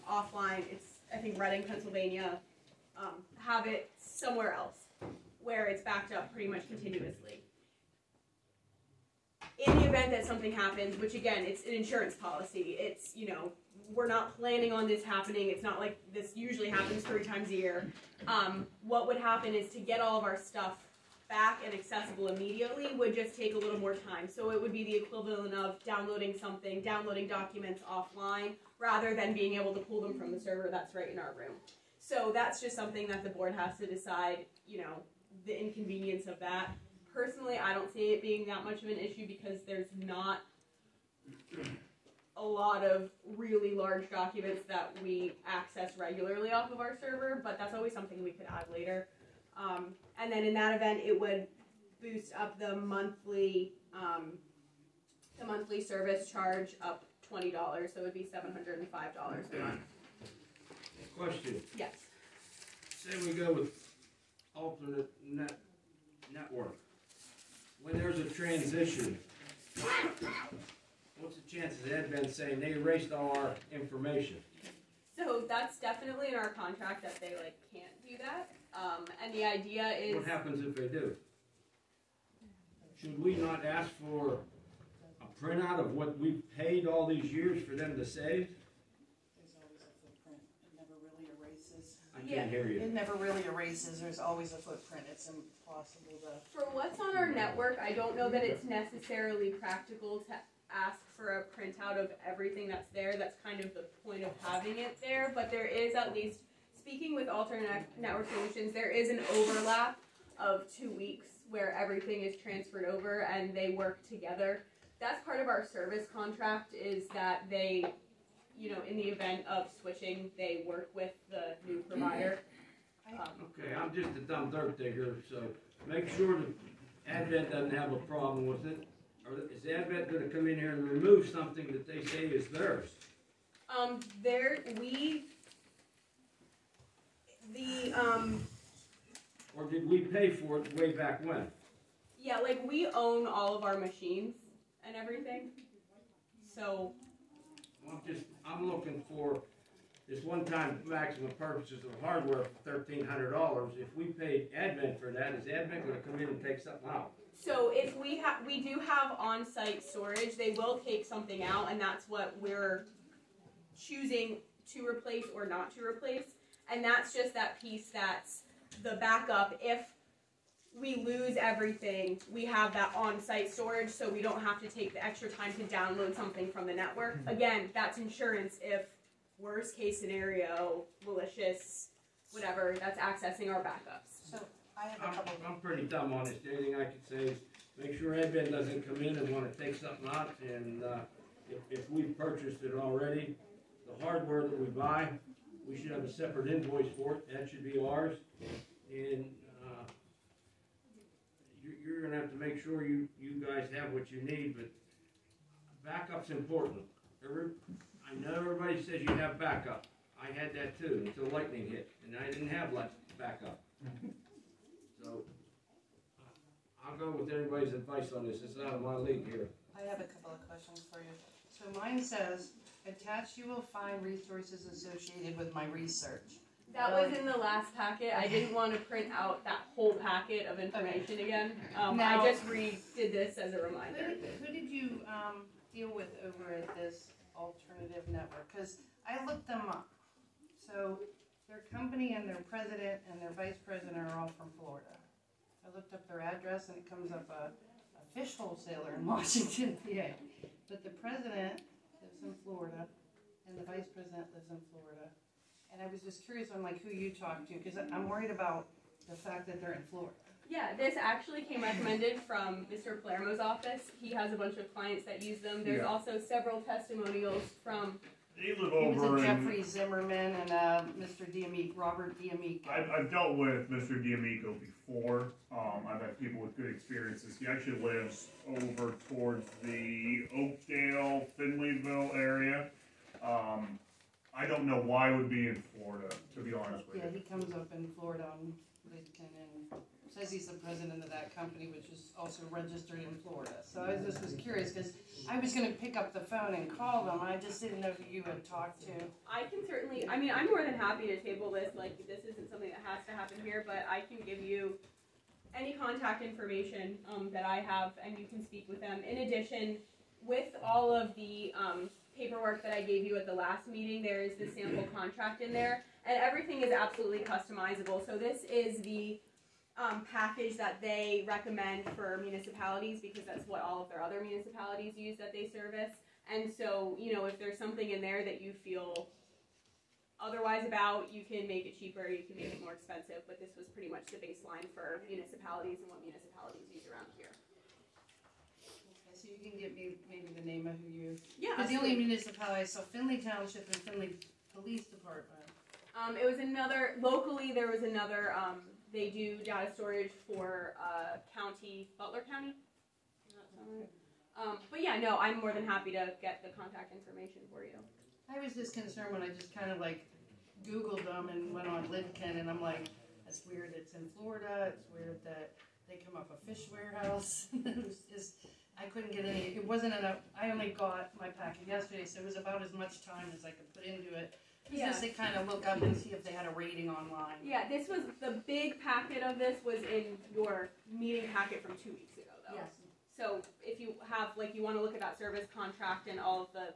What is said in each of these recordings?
offline. It's, I think, Reading, Pennsylvania. Have it somewhere else where it's backed up pretty much continuously. In the event that something happens, which again, it's an insurance policy, it's, you know, we're not planning on this happening, it's not like this usually happens 3 times a year. What would happen is to get all of our stuff back and accessible immediately would just take a little more time. So it would be the equivalent of downloading something, downloading documents offline, rather than being able to pull them from the server that's right in our room. So that's just something that the board has to decide, you know, the inconvenience of that. Personally, I don't see it being that much of an issue because there's not a lot of really large documents that we access regularly off of our server, but that's always something we could add later. And then in that event, it would boost up the monthly service charge up $20, so it would be $705 a month. Question. Yes. Say we go with alternate network. When there's a transition, what's the chances of Advent saying they erased all our information? So that's definitely in our contract that they can't do that. And the idea is... What happens if they do? Should we not ask for a printout of what we've paid all these years for them to save? There's always a footprint. It never really erases. I can't hear you. It never really erases. There's always a footprint. It's impossible to... For what's on our network, I don't know that it's necessarily practical to ask for a printout of everything that's there. That's kind of the point of having it there. But there is, at least, speaking with alternate network solutions, there is an overlap of 2 weeks where everything is transferred over and they work together. That's part of our service contract, is that they, you know, in the event of switching, they work with the new provider. Okay, I'm just a dumb dirt digger, so make sure that Advent doesn't have a problem with it. Or is Advent going to come in here and remove something that they say is theirs? Or did we pay for it way back when? Yeah, we own all of our machines and everything. So. Well, I'm looking for this one-time maximum purchases of hardware for $1,300. If we paid Advent for that, is Advent going to come in and take something out? So if we do have on-site storage, they will take something out, and that's what we're choosing to replace or not to replace. And that's just that piece that's the backup. If we lose everything, we have that on-site storage, so we don't have to take the extra time to download something from the network. Again, that's insurance if worst case scenario, malicious, whatever, that's accessing our backups. So I have a couple. I'm pretty dumb on this. The only thing I can say is make sure Advent doesn't come in and want to take something out. And if we've purchased it already, the hardware that we buy, we should have a separate invoice for it. That should be ours. And you're going to have to make sure you guys have what you need. But backup's important. I know everybody says you have backup. I had that too until lightning hit, and I didn't have backup. So I'll go with everybody's advice on this. It's out of my league here. I have a couple of questions for you. So mine says, attached you will find resources associated with my research. That was in the last packet. I didn't want to print out that whole packet of information again. Now, I just redid this as a reminder. Who did you deal with over at this alternative network? Because I looked them up. So their company and their president and their vice president are all from Florida. I looked up their address and it comes up a fish wholesaler in Washington, PA. But the president lives in Florida and the vice president lives in Florida. And I was just curious on who you talked to, because I'm worried about the fact that they're in Florida. Yeah, this actually came recommended from Mr. Palermo's office. He has a bunch of clients that use them. There's also several testimonials from... They live He was over a Jeffrey Zimmerman and Mr. D'Amico, Robert D'Amico. I've dealt with Mr. D'Amico before. I've had people with good experiences. He actually lives over towards the Oakdale, Finleyville area. I don't know why it would be in Florida, to be honest with you. Yeah, he comes up in Florida on Lincoln and says he's the president of that company, which is also registered in Florida. So I just was curious, because I was gonna pick up the phone and call them, I just didn't know who you had talked to. I can certainly, I mean, I'm more than happy to table this, like, this isn't something that has to happen here, but I can give you any contact information, that I have, and you can speak with them. In addition, with all of the, paperwork that I gave you at the last meeting, there is the sample contract in there, and everything is absolutely customizable. So this is the package that they recommend for municipalities, because that's what all of their other municipalities use that they service. And so, you know, if there's something in there that you feel otherwise about, you can make it cheaper, you can make it more expensive, but this was pretty much the baseline for municipalities and what municipalities use around here. Okay, so you can give me maybe the name of who you... Yeah, Because the only municipality, so Findlay Township and Findlay Police Department. it was another, locally there was another, they do data storage for county, Butler County. Does that sound right? But yeah, no, I'm more than happy to get the contact information for you. I was just concerned when I just kind of like Googled them and went on Lidkin, and I'm like, that's weird it's in Florida, it's weird that they come up a fish warehouse. It was just, I couldn't get any, it wasn't enough, I only got my packet yesterday, so it was about as much time as I could put into it. Yeah. Just to kind of look up and see if they had a rating online. Yeah, this was, the big packet of this was in your meeting packet from 2 weeks ago, though. Yes. So if you have, like, you want to look at that service contract and all of the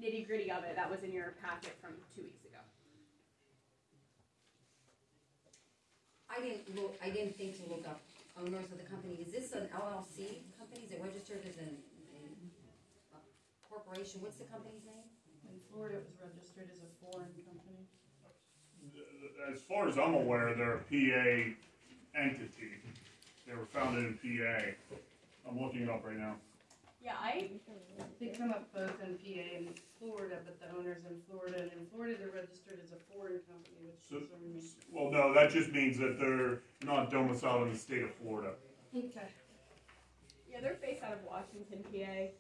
nitty gritty of it, that was in your packet from 2 weeks ago. I didn't think to look up owners of the company. Is this an LLC company? Is it registered as a corporation? What's the company's name? In Florida, it was registered as a foreign company. As far as I'm aware, they're a PA entity. They were founded in PA. I'm looking it up right now. Yeah, They come up both in PA and Florida, but the owner's in Florida, and in Florida they're registered as a foreign company, which So- concerned me. Well, no, that just means that they're not domiciled in the state of Florida. Okay. yeah, they're based out of Washington, PA.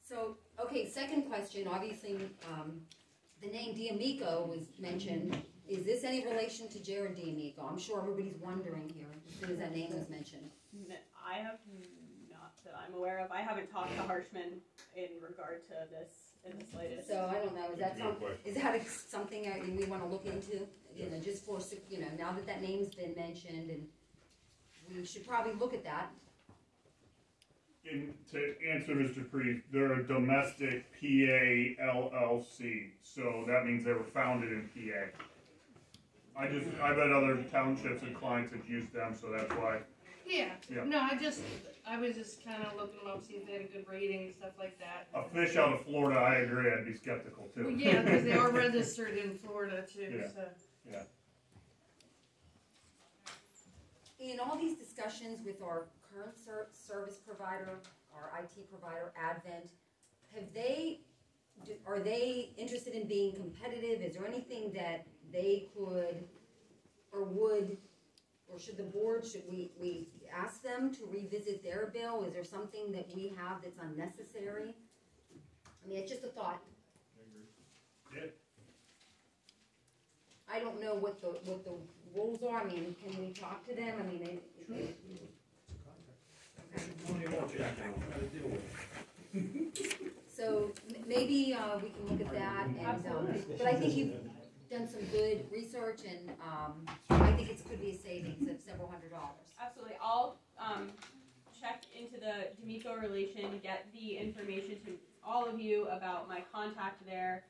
So, okay, second question, obviously, the name D'Amico was mentioned. Is this any relation to Jared D'Amico? I'm sure everybody's wondering here, as soon as that name was mentioned. I have not that I'm aware of. I haven't talked to Harshman in regard to this in the slightest. So, I don't know, is that something we want to look into? You know, just for, you know, now that that name's been mentioned, and we should probably look at that. And to answer Mr. Priest, they're a domestic PA LLC, so that means they were founded in PA. I bet other townships and clients have used them, so that's why. Yeah. Yeah. No, I was just kind of looking them up, see if they had a good rating and stuff like that. A fish out of Florida, I agree, I'd be skeptical too. Well, yeah, because they are registered in Florida too. Yeah. So. Yeah. In all these discussions with our current service provider, our IT provider, Advent, are they interested in being competitive? Is there anything that they could or would, or should we ask them to revisit their bill? Is there something that we have that's unnecessary? I mean, it's just a thought. Yeah. I don't know what the rules are. I mean, can we talk to them? I mean, so maybe we can look at that, and but I think you've done some good research, and I think it could be a savings of several $100s. Absolutely. I'll check into the D'Amico relation, get the information to all of you about my contact there,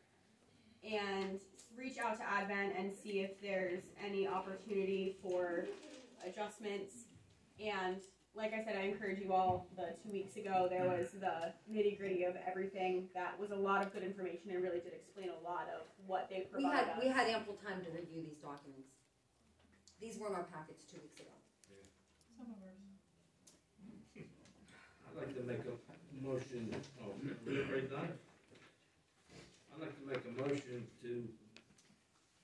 and reach out to Advent and see if there's any opportunity for adjustments. And like I said, I encourage you all, the 2 weeks ago, there was the nitty gritty of everything. That was a lot of good information and really did explain a lot of what they provide us. We had ample time to review these documents. These were in our packets 2 weeks ago. Some of ours. I'd like to make a motion, right done? I'd like to make a motion to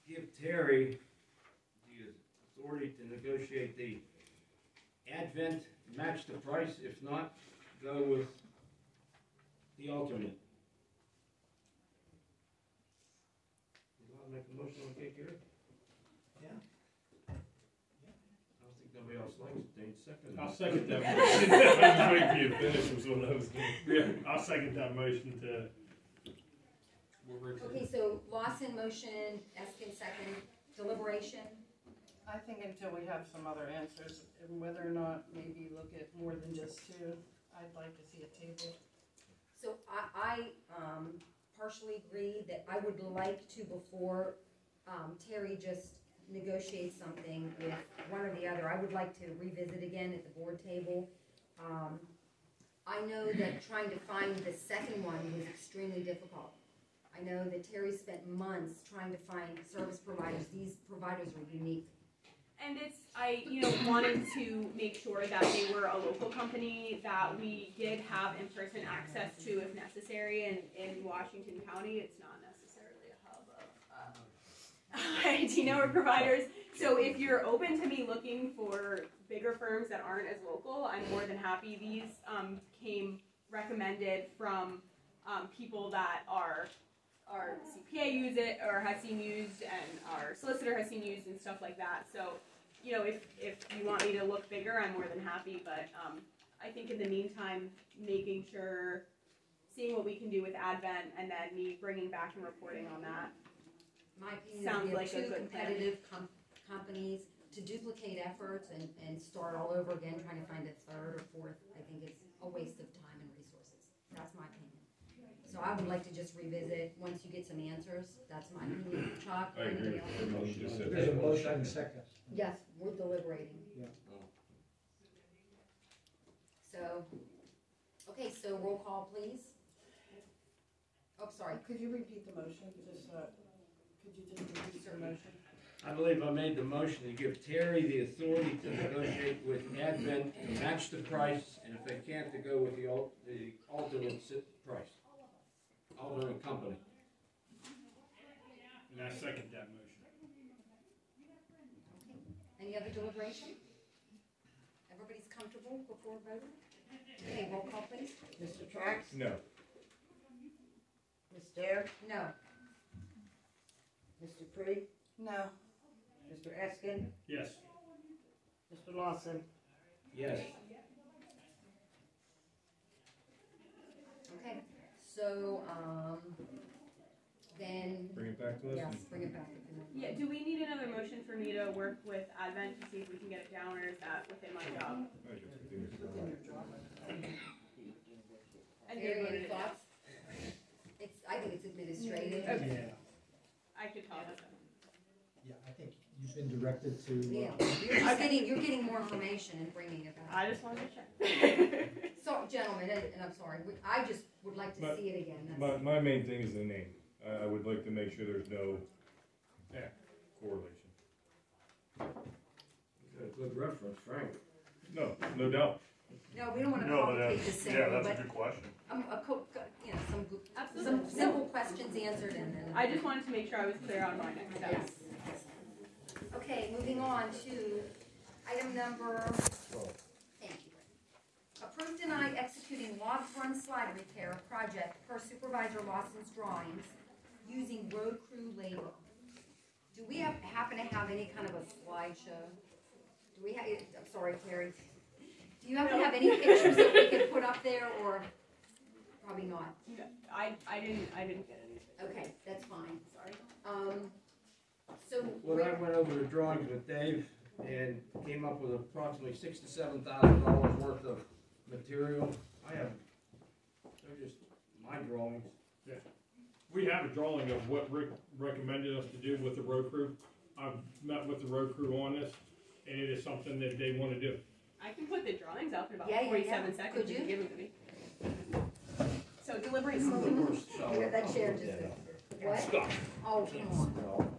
give Terry the authority to negotiate the Advent, match the price, if not, go with the alternate. You want to make a motion on Kate Gary? Yeah. Nobody else likes it, they second I'll it. second that motion. I was waiting for you to finish was what I was doing. Yeah, I'll second that motion to. Okay, so Lawson motion, Eskin second, deliberation. I think until we have some other answers, and whether or not maybe look at more than just two, I'd like to see a table. So I partially agree that I would like to, before Terry just negotiates something with one or the other, I would like to revisit again at the board table. I know that trying to find the second one was extremely difficult. I know that Terry spent months trying to find service providers. These providers are unique. And I wanted to make sure that they were a local company that we did have in-person access to if necessary. And in Washington County, it's not necessarily a hub of IT network providers. So if you're open to me looking for bigger firms that aren't as local, I'm more than happy. These came recommended from people that our CPA use it or has seen used, and our solicitor has seen used, and stuff like that. So, if you want me to look bigger, I'm more than happy. But I think in the meantime, making sure, seeing what we can do with Advent, and then me bringing back and reporting on that. My opinion Sounds is we like a have two good plan. competitive companies to duplicate efforts and start all over again, trying to find a third or fourth. I think it's a waste of time and resources. That's my opinion. So I would like to just revisit once you get some answers. That's my opinion. Chuck, I agree. anybody else? There's a motion and second. Yes, we're deliberating. Yeah. So, okay, so roll call, please. Oh, sorry. Could you repeat the motion? Could you just repeat your motion? I believe I made the motion to give Terry the authority to negotiate with Advent to match the price, and if they can't, to go with the alternate price, alternate company. And I second that motion. Any other deliberation? Everybody's comfortable before voting? Okay, roll call, please. Mr. Trax? No. Ms. Dare? No. Mr. Creed? No. Mr. Eskin? Yes. Mr. Lawson? Yes. Okay, so, then, Bring it back to us. yes, bring it back. Yeah. Do we need another motion for me to work with Advent to see if we can get it down, or is that within my job? And they Terry, voted any it down. thoughts? I think it's administrative. Okay. Yeah. I could talk with them. Yeah, I think you've been directed to. Yeah, you're getting more information and bringing it back. I just wanted to check. So, gentlemen, and I'm sorry, I just would like to see it again. That's- My main thing is the name. I would like to make sure there's no correlation. Good reference, Frank. No doubt. No, we don't want to No, but complicate this yeah, thing, that's a but good question. some Absolutely. simple questions answered and then. I just wanted to make sure I was clear on my next steps. Yes. Okay, moving on to item number, thank you. Approve, deny executing log run slide repair project per Supervisor Lawson's drawings using road crew labor. Do we happen to have any kind of a slideshow? Do we have, I'm sorry, Terry. Do you happen to have any pictures that we could put up there, or probably not? No, I didn't get any. Okay, that's fine. Sorry. So. When I went over the drawings with Dave and came up with approximately $6,000 to $7,000 worth of material, they're just my drawings. We have a drawing of what Rick recommended us to do with the road crew. I've met with the road crew on this, and it is something that they want to do. I can put the drawings up in about Yeah, 47 seconds. Could if you? give them to me. So deliberate slowly. That chair just. What? Oh, come on.